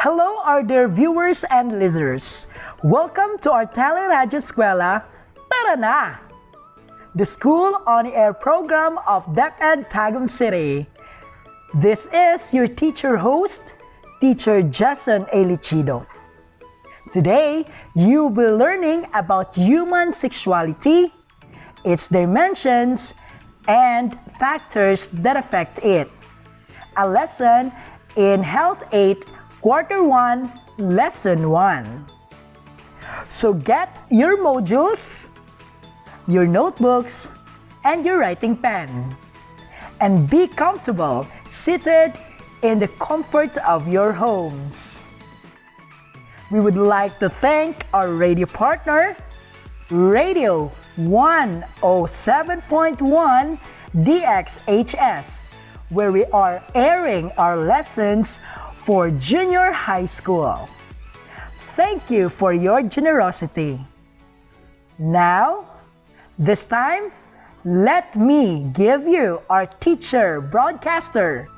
Hello, our dear viewers and listeners. Welcome to our Teleradyo Eskwela, Tara Na! The school on-air program of DepEd Tagum City. This is your teacher host, Teacher Jason A. Lichido. Today, you'll be learning about human sexuality, its dimensions, and factors that affect it. A lesson in Health 8, Quarter 1, Lesson 1. So get your modules, your notebooks, and your writing pen. And be comfortable seated in the comfort of your homes. We would like to thank our radio partner, Radio 107.1 DXHS, where we are airing our lessons for junior high school. Thank you for your generosity. Now, this time, let me give you our teacher broadcaster,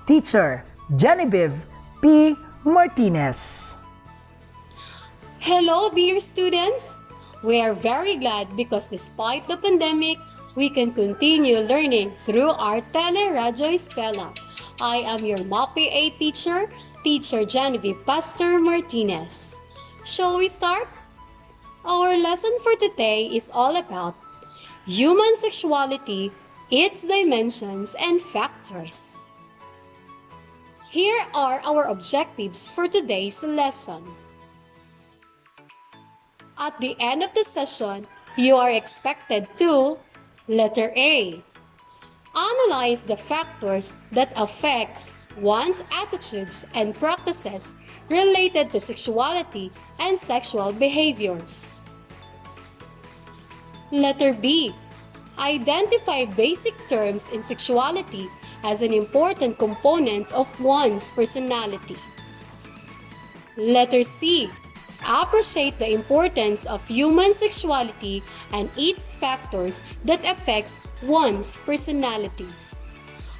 Teacher Genevieve P. Martinez. Hello, dear students! We are very glad because despite the pandemic, we can continue learning through our Teleradyo Eskwela. I am your MAPE A teacher, Teacher Genevieve Pastor Martinez. Shall we start? Our lesson for today is all about human sexuality, its dimensions, and factors. Here are our objectives for today's lesson. At the end of the session, you are expected to Letter A. Analyze the factors that affects one's attitudes and practices related to sexuality and sexual behaviors. Letter B. Identify basic terms in sexuality as an important component of one's personality. Letter C. Appreciate the importance of human sexuality and its factors that affects one's personality.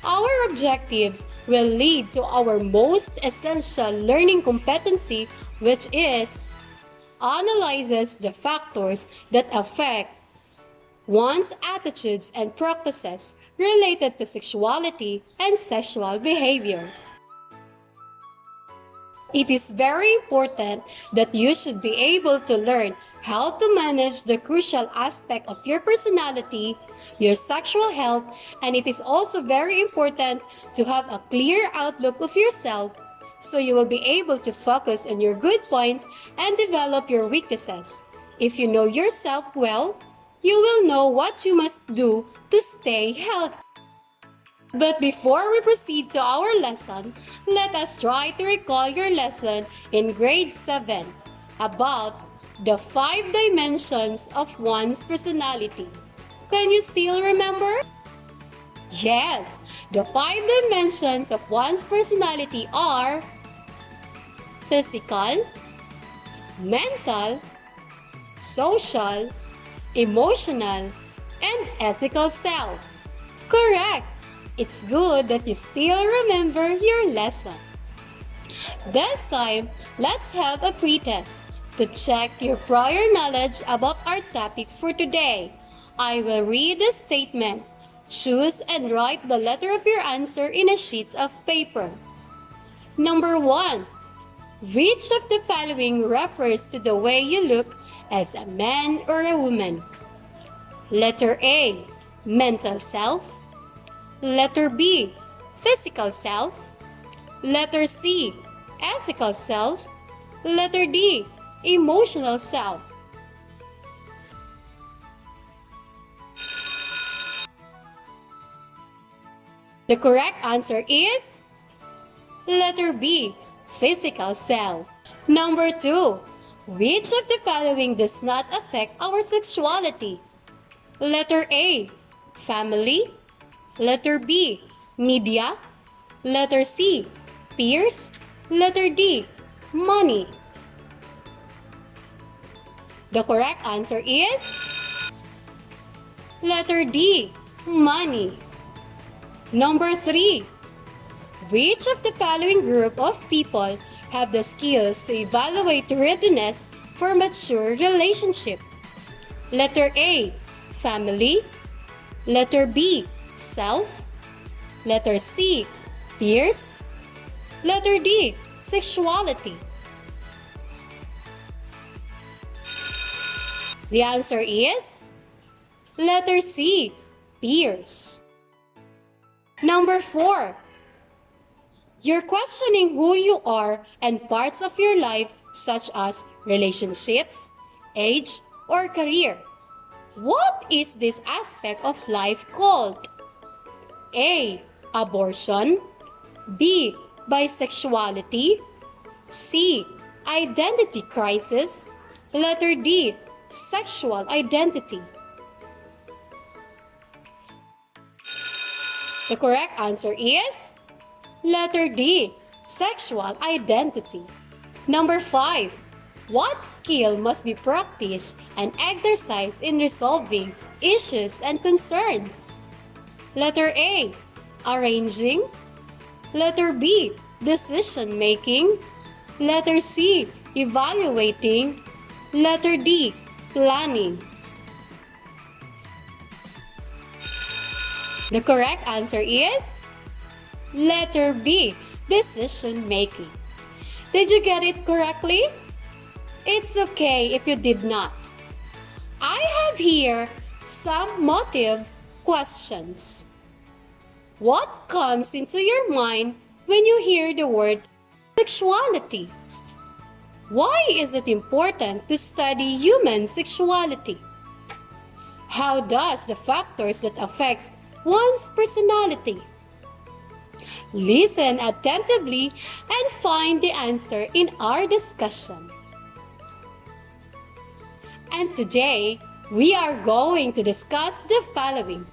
Our objectives will lead to our most essential learning competency, which is analyzes the factors that affect one's attitudes and practices related to sexuality and sexual behaviors. It is very important that you should be able to learn how to manage the crucial aspect of your personality, your sexual health, and it is also very important to have a clear outlook of yourself so you will be able to focus on your good points and develop your weaknesses. If you know yourself well, you will know what you must do to stay healthy. But before we proceed to our lesson, let us try to recall your lesson in grade 7 about the 5 dimensions of one's personality. Can you still remember? Yes, the 5 dimensions of one's personality are physical, mental, social, emotional, and ethical self. Correct! It's good that you still remember your lesson. This time, let's have a pretest to check your prior knowledge about our topic for today. I will read the statement. Choose and write the letter of your answer in a sheet of paper. Number 1. Which of the following refers to the way you look as a man or a woman? Letter A. Mental self. Letter B. Physical self. Letter C. Ethical self. Letter D. Emotional self. The correct answer is letter B. Physical self. Number 2. Which of the following does not affect our sexuality? Letter A. Family. Letter B. Media. Letter C. Peers. Letter D. Money. The correct answer is letter D. Money. Number 3. Which of the following group of people have the skills to evaluate readiness for mature relationship. Letter A, family. Letter B, self. Letter C, peers. Letter D, sexuality. The answer is letter C, peers. Number 4. You're questioning who you are and parts of your life such as relationships, age, or career. What is this aspect of life called? A, abortion. B, bisexuality. C, identity crisis. Letter D, sexual identity. The correct answer is letter D, sexual identity. Number 5. What skill must be practiced and exercised in resolving issues and concerns? Letter A, arranging. Letter B, decision making. Letter C, evaluating. Letter D, planning. The correct answer is letter B, decision making. Did you get it correctly? It's okay if you did not. I have here some motive questions. What comes into your mind when you hear the word sexuality? Why is it important to study human sexuality? How does the factors that affect one's personality? Listen attentively and find the answer in our discussion. And today, we are going to discuss the following.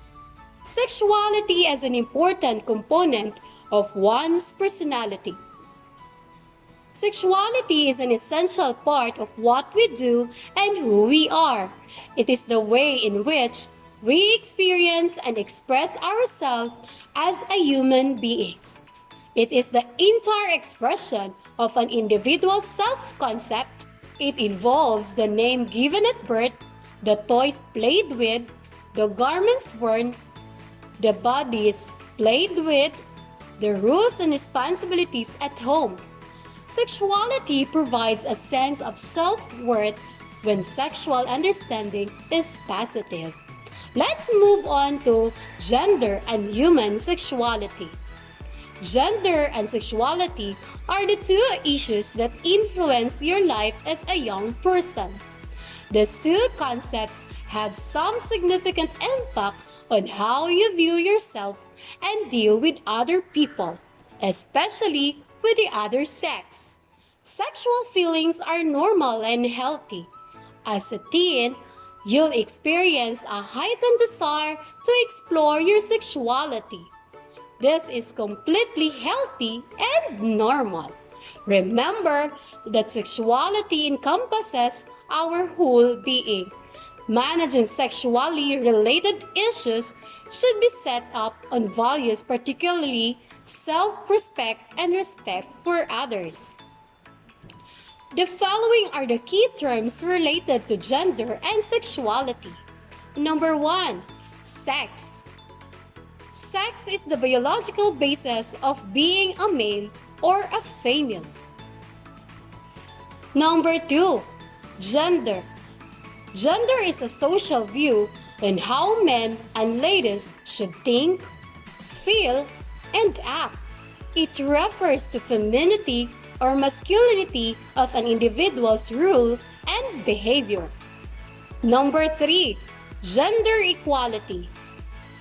Sexuality as an important component of one's personality. Sexuality is an essential part of what we do and who we are. It is the way in which we experience and express ourselves as a human beings. It is the entire expression of an individual's self-concept. It involves the name given at birth, the toys played with, the garments worn, the bodies played with, the rules and responsibilities at home. Sexuality provides a sense of self-worth when sexual understanding is positive. Let's move on to gender and human sexuality. Gender and sexuality are the two issues that influence your life as a young person. These two concepts have some significant impact on how you view yourself and deal with other people, especially with the other sex. Sexual feelings are normal and healthy. As a teen, you'll experience a heightened desire to explore your sexuality. This is completely healthy and normal. Remember that sexuality encompasses our whole being. Managing sexually related issues should be set up on values, particularly self-respect and respect for others. The following are the key terms related to gender and sexuality. Number 1, sex. Sex is the biological basis of being a male or a female. Number 2, gender. Gender is a social view on how men and ladies should think, feel, and act. It refers to femininity or masculinity of an individual's rule and behavior. Number 3, gender equality.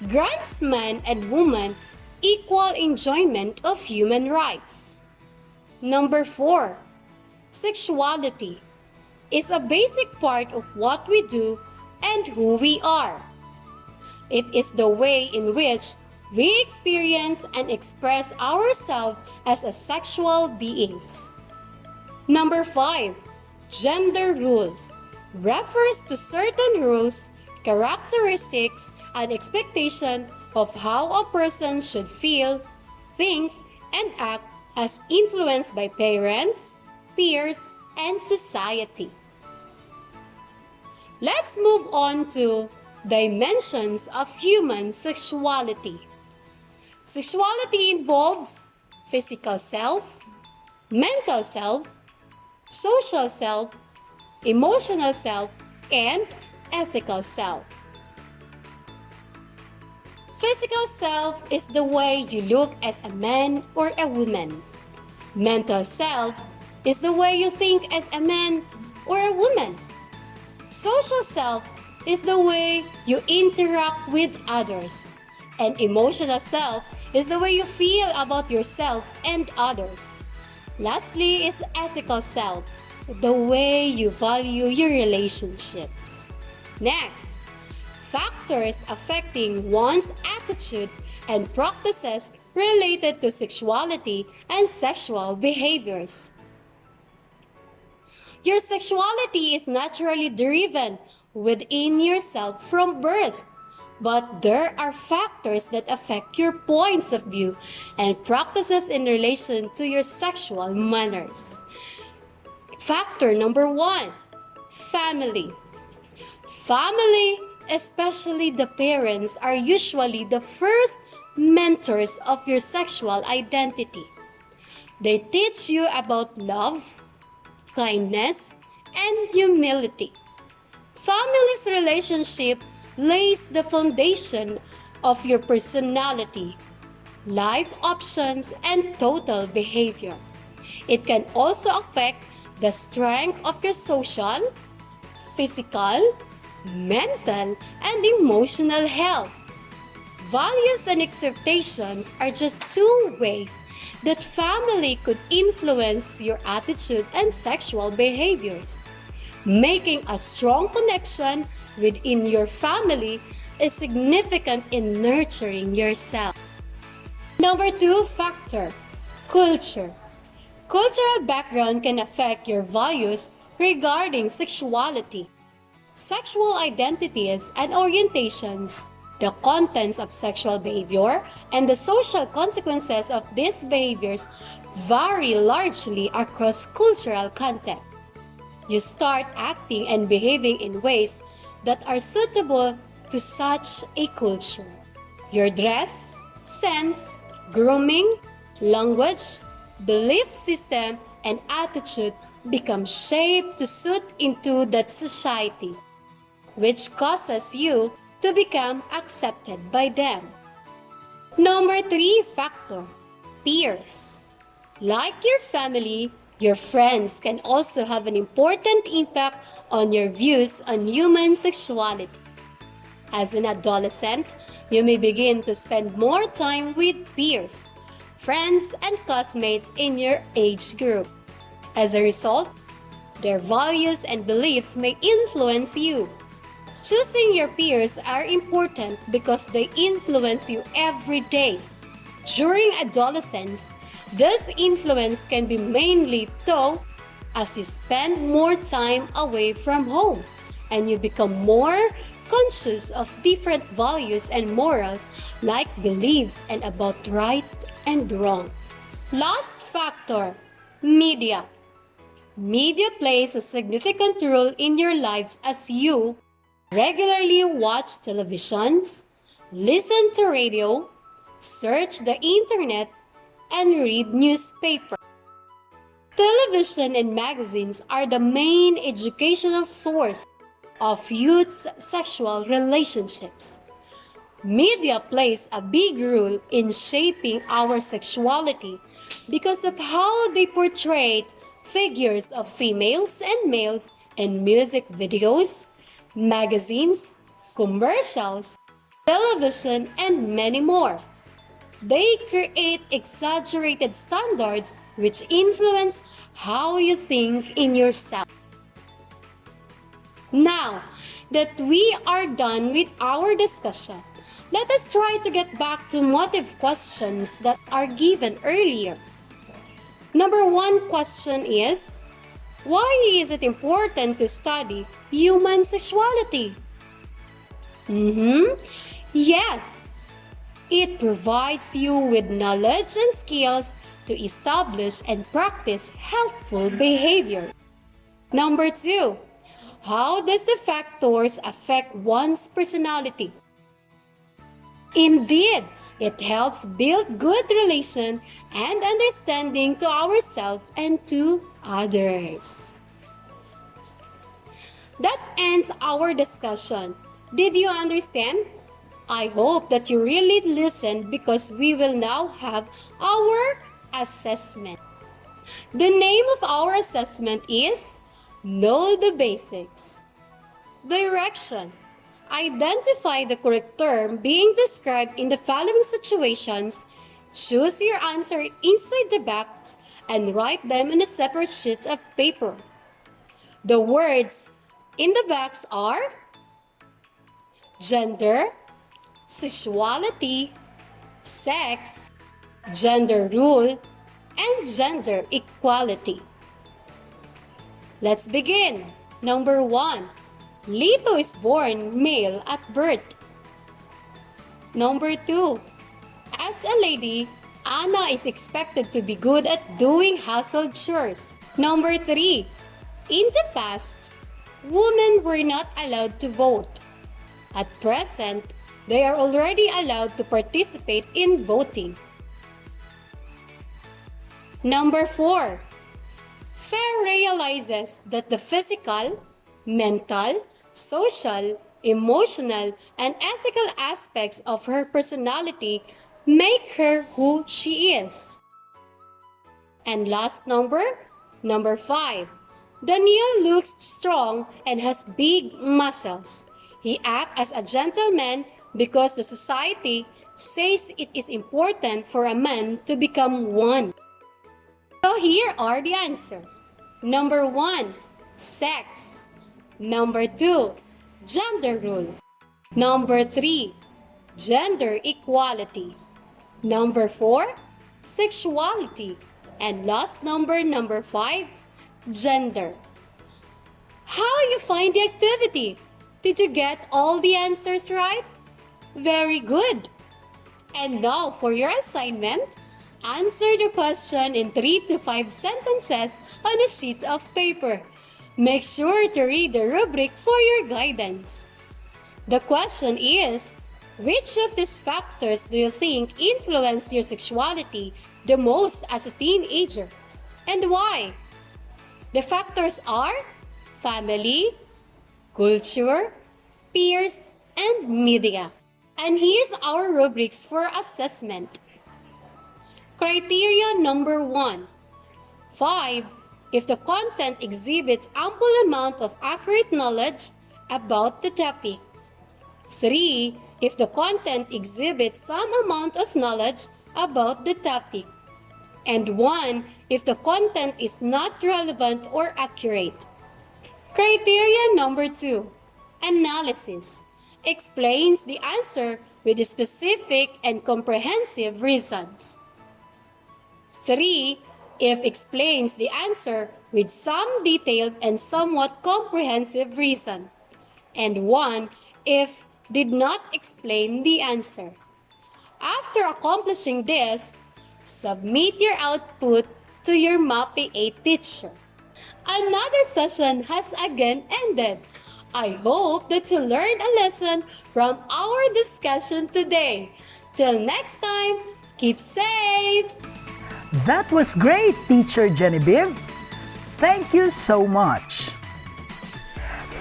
Grants man and woman equal enjoyment of human rights. Number 4, sexuality is a basic part of what we do and who we are. It is the way in which we experience and express ourselves as a sexual beings. Number 5, gender rule refers to certain rules, characteristics, and expectation of how a person should feel, think, and act as influenced by parents, peers, and society. Let's move on to dimensions of human sexuality. Sexuality involves physical self, mental self, social self, emotional self, and ethical self. Physical self is the way you look as a man or a woman. Mental self is the way you think as a man or a woman. Social self is the way you interact with others. And emotional self is the way you feel about yourself and others. Lastly is ethical self, the way you value your relationships. Next, factors affecting one's attitude and practices related to sexuality and sexual behaviors. Your sexuality is naturally driven within yourself from birth, but there are factors that affect your points of view and practices in relation to your sexual manners. Factor number 1, family. Family, especially the parents, are usually the first mentors of your sexual identity. They teach you about love, kindness, and humility. Family's relationship lays the foundation of your personality, life options, and total behavior. It can also affect the strength of your social, physical, mental, and emotional health. Values and expectations are just two ways that family could influence your attitude and sexual behaviors. Making a strong connection within your family is significant in nurturing yourself. Number 2 factor, culture. Cultural background can affect your values regarding sexuality. Sexual identities and orientations, the contents of sexual behavior, and the social consequences of these behaviors vary largely across cultural context. You start acting and behaving in ways that are suitable to such a culture. Your dress, sense, grooming, language, belief system, and attitude become shaped to suit into that society, which causes you to become accepted by them. Number 3 factor, peers. Like your family, your friends can also have an important impact on your views on human sexuality. As an adolescent, you may begin to spend more time with peers, friends, and classmates in your age group. As a result, their values and beliefs may influence you. Choosing your peers are important because they influence you every day. During adolescence, this influence can be mainly taught as you spend more time away from home and you become more conscious of different values and morals like beliefs and about right and wrong. Last factor, media. Media plays a significant role in your lives as you regularly watch televisions, listen to radio, search the internet, and read newspapers. Television and magazines are the main educational source of youth's sexual relationships. Media plays a big role in shaping our sexuality because of how they portray figures of females and males in music videos, magazines, commercials, television, and many more. They create exaggerated standards which influence how you think in yourself. Now that we are done with our discussion, let us try to get back to motive questions that are given earlier. Number 1 question is, why is it important to study human sexuality? Yes, it provides you with knowledge and skills to establish and practice helpful behavior. Number 2, how does the factors affect one's personality? Indeed, it helps build good relation and understanding to ourselves and to others. That ends our discussion. Did you understand? I hope that you really listened because we will now have our assessment. The name of our assessment is Know the Basics. Direction. Identify the correct term being described in the following situations. Choose your answer inside the box and write them on a separate sheet of paper. The words in the box are gender, sexuality, sex, gender rule, and gender equality. Let's begin. Number 1. Lito is born male at birth. Number 2. As a lady, Anna is expected to be good at doing household chores. Number 3. In the past, women were not allowed to vote. At present, they are already allowed to participate in voting. Number 4. Fair realizes that the physical, mental, social, emotional, and ethical aspects of her personality make her who she is. And last number 5. Daniel looks strong and has big muscles. He acts as a gentleman because the society says it is important for a man to become one. So here are the answers. Number 1, sex. Number 2, gender role. Number 3, gender equality. Number 4, sexuality. And last number 5, gender. How you find the activity? Did you get all the answers right? Very good. And now for your assignment, answer the question in 3 to 5 sentences on a sheet of paper. Make sure to read the rubric for your guidance. The question is, which of these factors do you think influenced your sexuality the most as a teenager? And why? The factors are family, culture, peers, and media. And here's our rubrics for assessment. Criteria number 1. 5. If the content exhibits ample amount of accurate knowledge about the topic. 3. If the content exhibits some amount of knowledge about the topic. And 1. If the content is not relevant or accurate. Criteria number 2. Analysis. Explains the answer with specific and comprehensive reasons. 3. If explains the answer with some detailed and somewhat comprehensive reason. And 1. If did not explain the answer. After accomplishing this, submit your output to your MAPE 8 teacher. Another session has again ended. I hope that you learned a lesson from our discussion today. Till next time, keep safe! That was great, Teacher Genevieve. Thank you so much.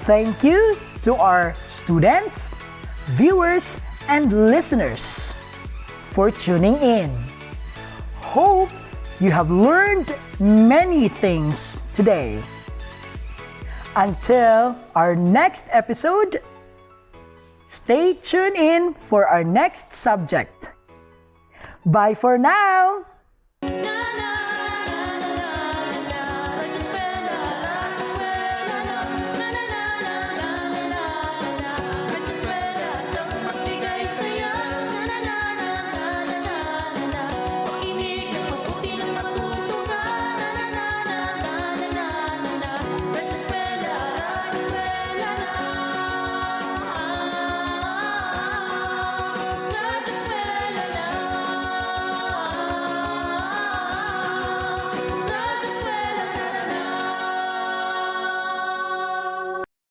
Thank you to our students, viewers, and listeners for tuning in. Hope you have learned many things today. Until our next episode, stay tuned in for our next subject. Bye for now!